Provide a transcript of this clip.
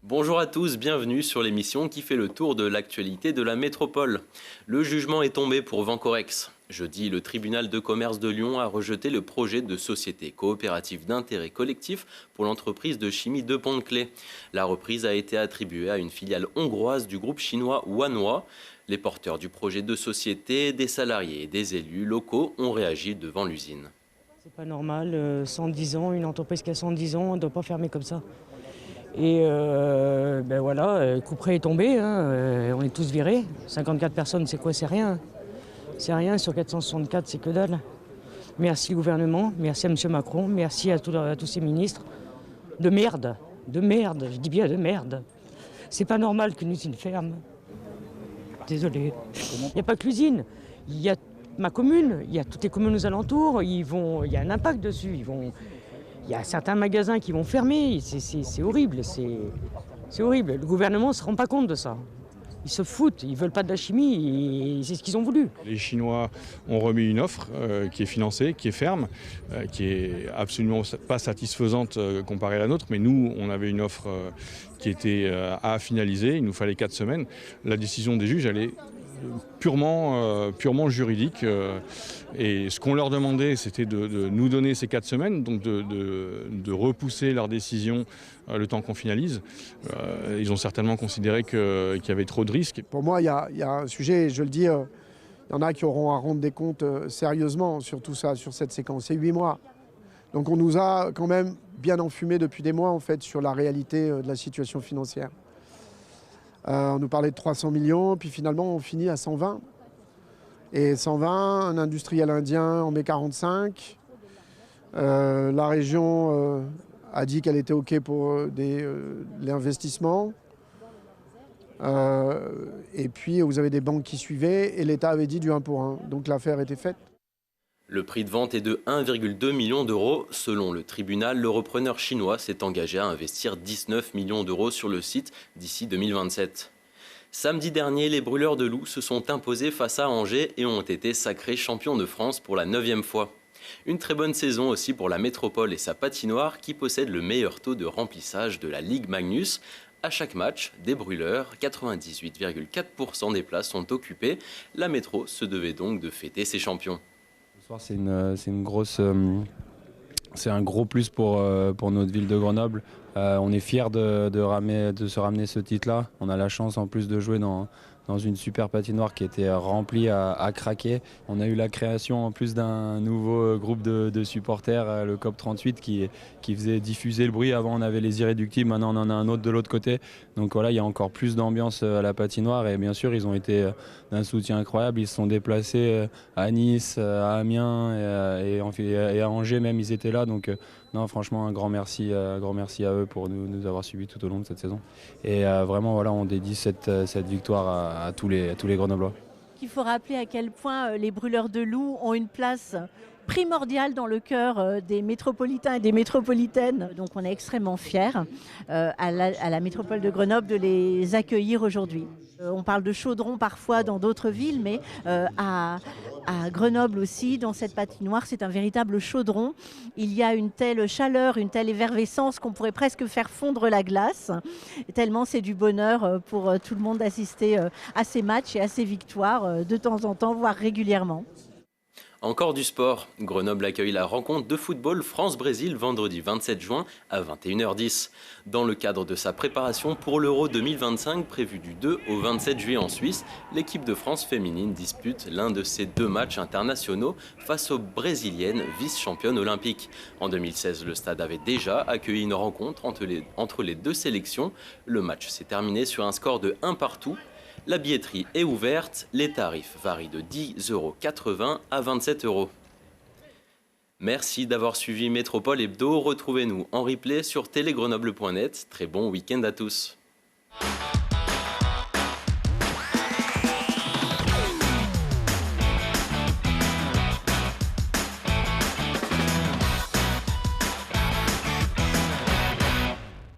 Bonjour à tous, bienvenue sur l'émission qui fait le tour de l'actualité de la métropole. Le jugement est tombé pour Vancorex. Jeudi, le tribunal de commerce de Lyon a rejeté le projet de société coopérative d'intérêt collectif pour l'entreprise de chimie de Pont-de-Claix. La reprise a été attribuée à une filiale hongroise du groupe chinois Wanhua. Les porteurs du projet de société, des salariés et des élus locaux ont réagi devant l'usine. C'est pas normal, 110 ans, une entreprise qui a 110 ans, elle ne doit pas fermer comme ça. Et ben voilà, le coup près est tombé, hein, on est tous virés. 54 personnes, c'est quoi? C'est rien. C'est rien, sur 464, c'est que dalle. Merci au gouvernement, merci à M. Macron, merci à tous ces ministres. De merde, je dis bien de merde. C'est pas normal qu'une usine ferme. Désolé. Il n'y a pas que l'usine, il y a ma commune, il y a toutes les communes aux alentours, il y a un impact dessus. Il y a certains magasins qui vont fermer, c'est horrible, c'est horrible. Le gouvernement ne se rend pas compte de ça. Ils se foutent, ils ne veulent pas de la chimie et c'est ce qu'ils ont voulu. Les Chinois ont remis une offre qui est financée, qui est ferme, qui est absolument pas satisfaisante comparée à la nôtre, mais nous, on avait une offre qui était à finaliser, il nous fallait 4 semaines. La décision des juges, elle est purement juridique. Et ce qu'on leur demandait, c'était de nous donner ces 4 semaines, donc de repousser leur décision le temps qu'on finalise. Ils ont certainement considéré qu'il y avait trop de risques. Pour moi, il y a un sujet, je le dis, il y en a qui auront à rendre des comptes sérieusement sur tout ça, sur cette séquence. C'est 8 mois. Donc on nous a quand même bien enfumé depuis des mois, en fait, sur la réalité de la situation financière. On nous parlait de 300 millions, puis finalement on finit à 120. Et 120, un industriel indien en met 45. La région a dit qu'elle était OK pour l'investissement. Et puis vous avez des banques qui suivaient et l'État avait dit du 1 pour 1. Donc l'affaire était faite. Le prix de vente est de 1,2 million d'euros. Selon le tribunal, le repreneur chinois s'est engagé à investir 19 millions d'euros sur le site d'ici 2027. Samedi dernier, les brûleurs de loups se sont imposés face à Angers et ont été sacrés champions de France pour la 9e fois. Une très bonne saison aussi pour la métropole et sa patinoire qui possède le meilleur taux de remplissage de la Ligue Magnus. À chaque match, des brûleurs, 98,4% des places sont occupées. La métro se devait donc de fêter ses champions. C'est une grosse, c'est un gros plus pour notre ville de Grenoble. On est fiers de se ramener ce titre-là. On a la chance en plus de jouer dans une super patinoire qui était remplie à craquer. On a eu la création en plus d'un nouveau groupe de supporters, le COP 38, qui faisait diffuser le bruit. Avant on avait les irréductibles, maintenant on en a un autre de l'autre côté. Donc voilà, il y a encore plus d'ambiance à la patinoire et bien sûr ils ont été d'un soutien incroyable. Ils se sont déplacés à Nice, à Amiens et à Angers même, ils étaient là. Donc non, franchement un grand merci à eux pour nous avoir suivis tout au long de cette saison. Et vraiment voilà, on dédie cette victoire à tous les Grenoblois. Il faut rappeler à quel point les brûleurs de loups ont une place primordiale dans le cœur des métropolitains et des métropolitaines. Donc on est extrêmement fiers à la métropole de Grenoble de les accueillir aujourd'hui. On parle de chaudron parfois dans d'autres villes, mais à Grenoble aussi, dans cette patinoire, c'est un véritable chaudron. Il y a une telle chaleur, une telle effervescence qu'on pourrait presque faire fondre la glace. Tellement c'est du bonheur pour tout le monde d'assister à ces matchs et à ces victoires de temps en temps, voire régulièrement. Encore du sport. Grenoble accueille la rencontre de football France-Brésil vendredi 27 juin à 21h10. Dans le cadre de sa préparation pour l'Euro 2025 prévu du 2 au 27 juillet en Suisse, l'équipe de France féminine dispute l'un de ses 2 matchs internationaux face aux Brésiliennes vice-championnes olympiques. En 2016, le stade avait déjà accueilli une rencontre entre les 2 sélections. Le match s'est terminé sur un score de 1 partout. La billetterie est ouverte, les tarifs varient de 10,80 € à 27 €. Merci d'avoir suivi Métropole Hebdo. Retrouvez-nous en replay sur télégrenoble.net. Très bon week-end à tous.